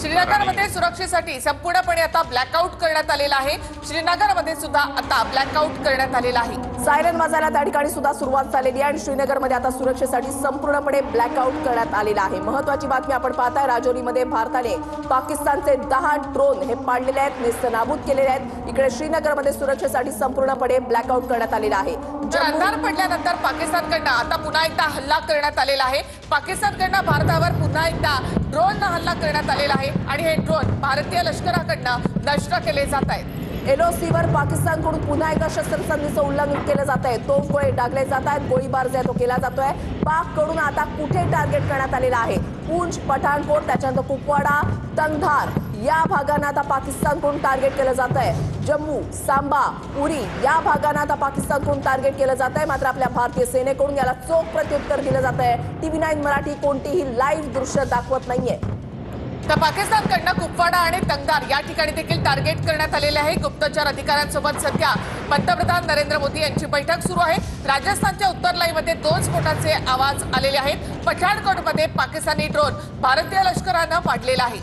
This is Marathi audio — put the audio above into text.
श्रीनगरमध्ये सुरक्षेसाठी संपूर्णपणे आता ब्लॅकआउट करण्यात आलेला आहे। श्रीनगरमध्ये सुद्धा आता ब्लॅकआउट करण्यात आलेला आहे। सायरन वाजायला त्या ठिकाणी सुद्धा सुरुवात झालेली आहे आणि श्रीनगरमध्ये आता सुरक्षेसाठी संपूर्णपणे ब्लॅकआउट करण्यात आलेला आहे। महत्त्वाची बातमी आपण पाहताय, राजौरीमध्ये भारताने पाकिस्तानचे 10 ड्रोन हे पाडलेले आहेत, नेस्तनाबूद केलेले आहेत। इकडे श्रीनगरमध्ये सुरक्षेसाठी संपूर्णपणे ब्लॅकआउट करण्यात आलेला आहे। अंधार पडल्यानंतर पाकिस्तानकडून आता पुन्हा एकदा हल्ला करण्यात आलेला आहे। पाकिस्तानकडून भारतावर पुन्हा एकदा ड्रोन हल्ला करण्यात आलेला आहे आणि हे ड्रोन भारतीय लष्कराकडून नष्ट केले जात आहेत। एलओसीवर पाकिस्तानकडून पुन्हा एकदा शस्त्रसंधीचं उल्लंघन केलं जात आहे। तोफगोळे डागले जात आहेत, गोळीबार जो आहे तो केला जातोय। पाककडून आता कुठे टार्गेट करण्यात आलेला आहे? पूंछ, पठाणकोट, त्याच्यानंतर कुपवाडा, तंगधार या भागांना आता पाकिस्तानकडून टार्गेट केलं जात आहे। जम्मू, सांबा, उरी या भागांना आता पाकिस्तानकडून टार्गेट केलं जात आहे। मात्र आपल्या भारतीय सेनेकडून याला चोख प्रत्युत्तर दिलं जात आहे। TV9 मराठी कोणतीही लाईव्ह दृश्य दाखवत नाहीये। तर पाकिस्तानकडून कुपवाडा आणि तंगधार या ठिकाणी देखील टार्गेट करण्यात आलेले आहे। गुप्तचर अधिकाऱ्यांसोबत सध्या पंतप्रधान नरेंद्र मोदी यांची बैठक सुरू आहे। राजस्थानच्या उत्तर लाईनमध्ये 2 स्फोटांचे आवाज आलेले आहेत। पठाणकोटमध्ये पाकिस्तानी ड्रोन भारतीय लष्करानं पाडलेला आहे।